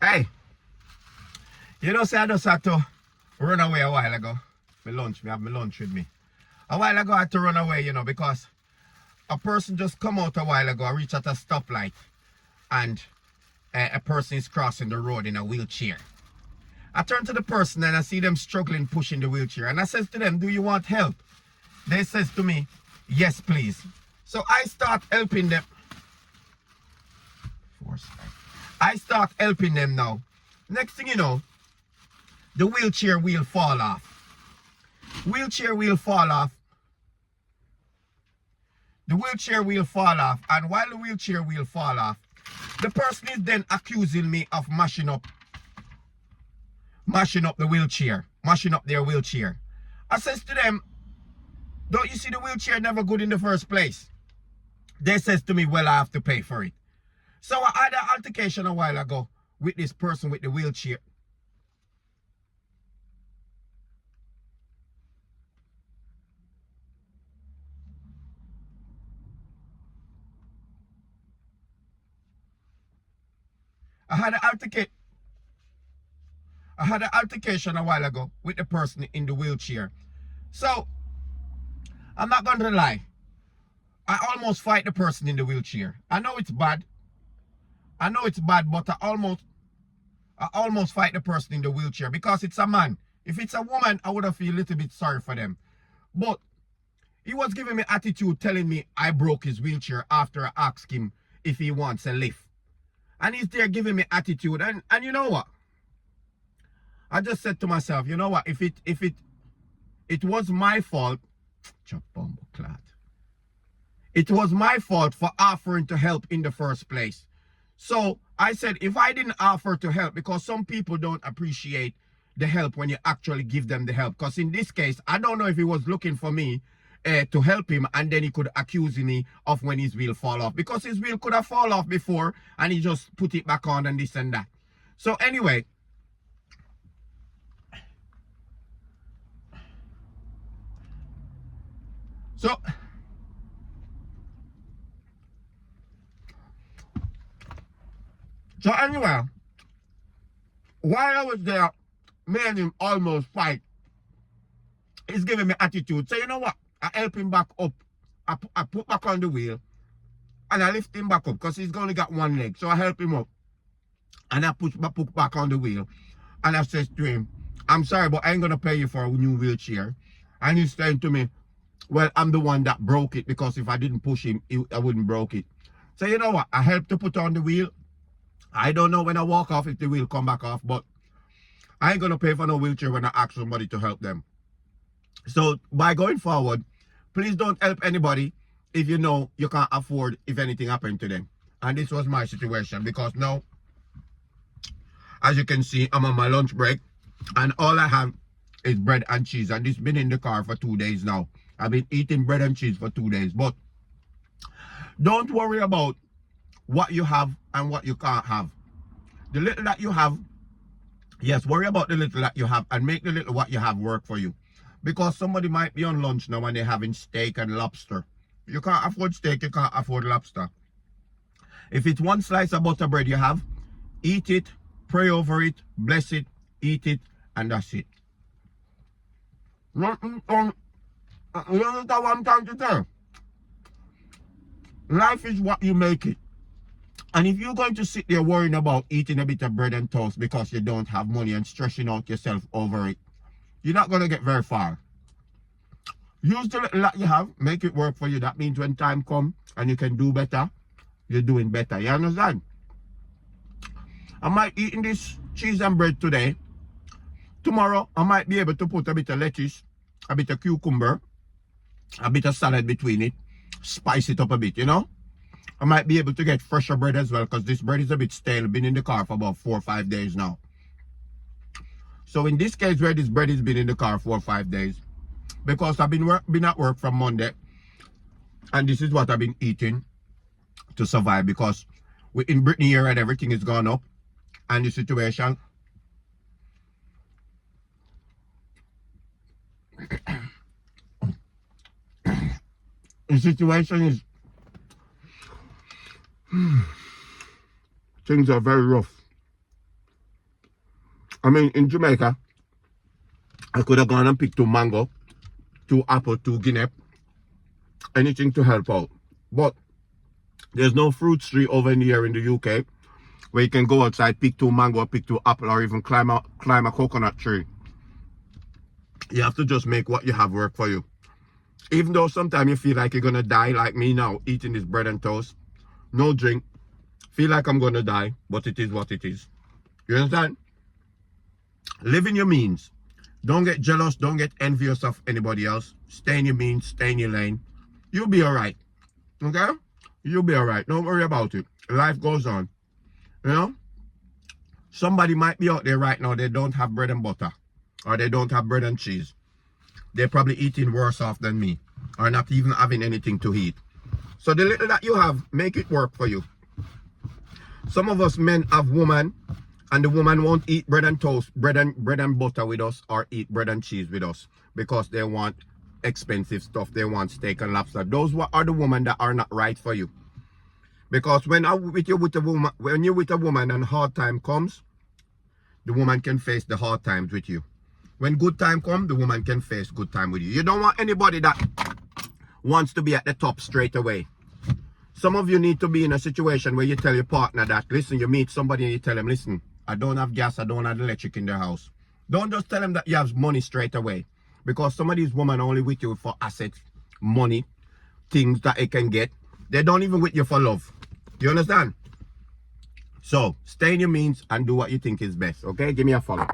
Hey, you know, say I just had to run away a while ago. Me have my lunch with me. A while ago, I had to run away, you know, because a person just come out a while ago, reach at a stoplight, and a person is crossing the road in a wheelchair. I turn to the person and I see them struggling pushing the wheelchair. And I says to them, do you want help? They says to me, yes, please. So I start helping them. I start helping them now. Next thing you know, the wheelchair wheel fall off. Wheelchair wheel fall off. The wheelchair wheel fall off. And while the wheelchair wheel fall off, the person is then accusing me of mashing up the wheelchair, mashing up their wheelchair. I says to them, don't you see the wheelchair never good in the first place? They says to me, well, I have to pay for it. So I had an altercation a while ago with this person with the wheelchair. I had an altercation a while ago with the person in the wheelchair. So, I'm not going to lie. I almost fight the person in the wheelchair. I know it's bad. But I almost fight the person in the wheelchair because it's a man. If it's a woman, I would have feel a little bit sorry for them. But he was giving me attitude, telling me I broke his wheelchair after I asked him if he wants a lift. And he's there giving me attitude. And you know what? I just said to myself, you know what? If it was my fault, it was my fault for offering to help in the first place. So I said, if I didn't offer to help, because some people don't appreciate the help when you actually give them the help. Because in this case, I don't know if he was looking for me to help him, and then he could accuse me of when his wheel fall off. Because his wheel could have fallen off before, and he just put it back on and this and that. So anyway. So anyway, while I was there, me and him almost fight. He's giving me attitude. So you know what? I help him back up. I put back on the wheel and I lift him back up because he's only got one leg. So I help him up and I put back on the wheel. And I says to him, I'm sorry, but I ain't going to pay you for a new wheelchair. And he's saying to me, well, I'm the one that broke it because if I didn't push him, I wouldn't broke it. So you know what? I helped to put on the wheel. I don't know when I walk off if the wheel come back off, but I ain't going to pay for no wheelchair when I ask somebody to help them. So by going forward, please don't help anybody if you know you can't afford if anything happened to them. And this was my situation because now, as you can see, I'm on my lunch break and all I have is bread and cheese. And this been in the car for 2 days now. I've been eating bread and cheese for 2 days. But don't worry about what you have and what you can't have. The little that you have, yes, worry about the little that you have and make the little what you have work for you. Because somebody might be on lunch now and they're having steak and lobster. You can't afford steak, you can't afford lobster. If it's one slice of butter bread you have, eat it, pray over it, bless it, eat it, and that's it. You understand what I'm trying to tell? Life is what you make it. And if you're going to sit there worrying about eating a bit of bread and toast because you don't have money and stressing out yourself over it, you're not going to get very far. Use the little that you have, make it work for you. That means when time comes and you can do better, you're doing better. You understand? I might eat this cheese and bread today. Tomorrow, I might be able to put a bit of lettuce, a bit of cucumber, a bit of salad between it, spice it up a bit, you know? I might be able to get fresher bread as well because this bread is a bit stale. Been in the car for about 4 or 5 days now. So in this case where this bread has been in the car 4 or 5 days, because I've been at work from Monday, and this is what I've been eating to survive because we're in Brittany here and everything is gone up, and the situation is things are very rough. I mean, in Jamaica, I could have gone and picked 2 mango, 2 apple, 2 guinea, anything to help out. But there's no fruit tree over here in the UK where you can go outside, pick 2 mango, pick 2 apple, or even climb a coconut tree. You have to just make what you have work for you. Even though sometimes you feel like you're gonna die, like me now, eating this bread and toast, no drink, feel like I'm gonna die, but it is what it is. You understand? Live in your means. Don't get jealous, don't get envious of anybody else. Stay in your means, stay in your lane. You'll be alright. Okay? You'll be alright. Don't worry about it. Life goes on. You know? Somebody might be out there right now, they don't have bread and butter. Or they don't have bread and cheese. They're probably eating worse off than me. Or not even having anything to eat. So the little that you have, make it work for you. Some of us men have woman, and the woman won't eat bread and toast, bread and butter with us, or eat bread and cheese with us, because they want expensive stuff. They want steak and lobster. Those are the women that are not right for you. Because when you're with a woman and hard time comes, the woman can face the hard times with you. When good time comes, the woman can face good time with you. You don't want anybody that wants to be at the top straight away. Some of you need to be in a situation where you tell your partner that, listen, you meet somebody and you tell them, listen, I don't have gas, I don't have electric in the house. Don't just tell them that you have money straight away. Because some of these women are only with you for assets, money, things that they can get. They don't even with you for love. You understand? So, stay in your means and do what you think is best. Okay? Give me a follow.